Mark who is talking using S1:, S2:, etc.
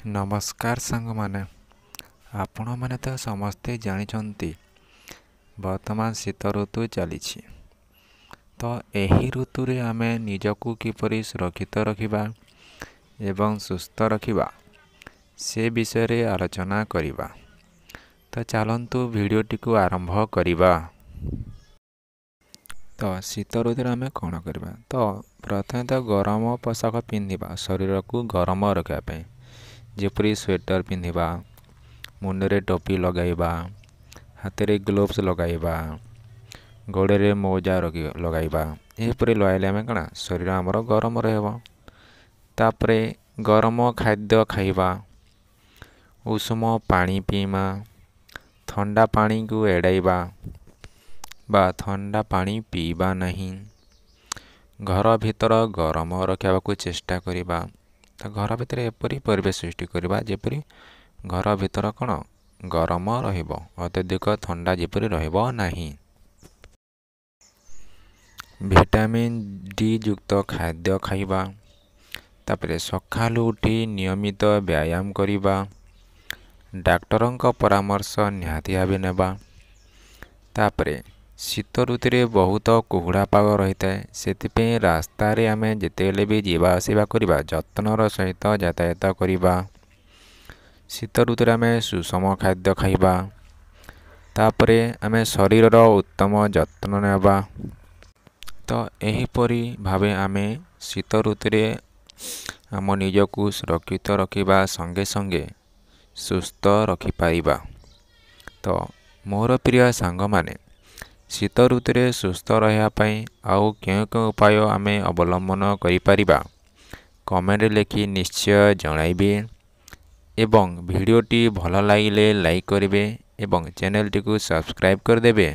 S1: नमस्कार सांग माने आपण माने तो समस्ते जानिछंती वर्तमान शीत ऋतु चली तो एही ऋतु रे आमे निजकु किपरि सुरक्षित रखिबा एवं सुस्थ रखिबा से विषय रे आलोचना करिबा। तो चलंतु वीडियोटी को आरंभ करिबा। तो शीत ऋतु आमे कौन करबा तो प्रथम तो गरम पोशाक पिंधिबा शरीर को गरम रखा पे जेपरी स्वेटर पिंधिबा मुंडरे टोपी लगाइबा हाथे ग्लोव्स लगाइबा गोड़े मोजा लगाइबा एपरी लगाइले आमे कणा शरीर आमर गरम रहबो। तापरे गरम खाद्य खाइबा उषुम पानी पीमा ठंडा पानी को एड़ाइबा बा ठंडा पानी पीबा नहीं। घर भीतर गरम रखा चेष्टा करिबा। तो घर भितर एपरी परिवेश सृष्टि करबा जेपरी घर भीतर कौन गरम रहिबो अत्यधिक ठंडा जेपरी रहिबो नहीं। विटामिन डी युक्त खाद्य खाइबा तापरे सकालु उठी नियमित व्यायाम करिबा डाक्टरंक परामर्श निहाती भाबे नेबा। तापरे शीत ऋतु रे बहुत कुहुड़ा पाग रही है से रास्ता रे आमे जेतेले भी जीवा आसीबा करिबा जत्नर सहित यातायात करिबा। शीत ऋतु रे आमे सुषम खाद्य खाइबा तापरे आमे शरीर उत्तम जत्न नेबा। तो एहीपरि भावे आमे शीत ऋतु रे आम निजकु सुरक्षित रखिबा संगे संगे सुस्थ रखि पारिबा। तो मोर प्रिय सांग माने शीत ऋतु रे सुस्थ रहिया पई आउ केउ उपाय आमे अवलंबन करि पारिबा कमेंट लिखि निश्चय जणाइबे एवं वीडियोटी भल लागिले लाइक करिवे एवं चैनल टी को सब्सक्राइब कर देबे।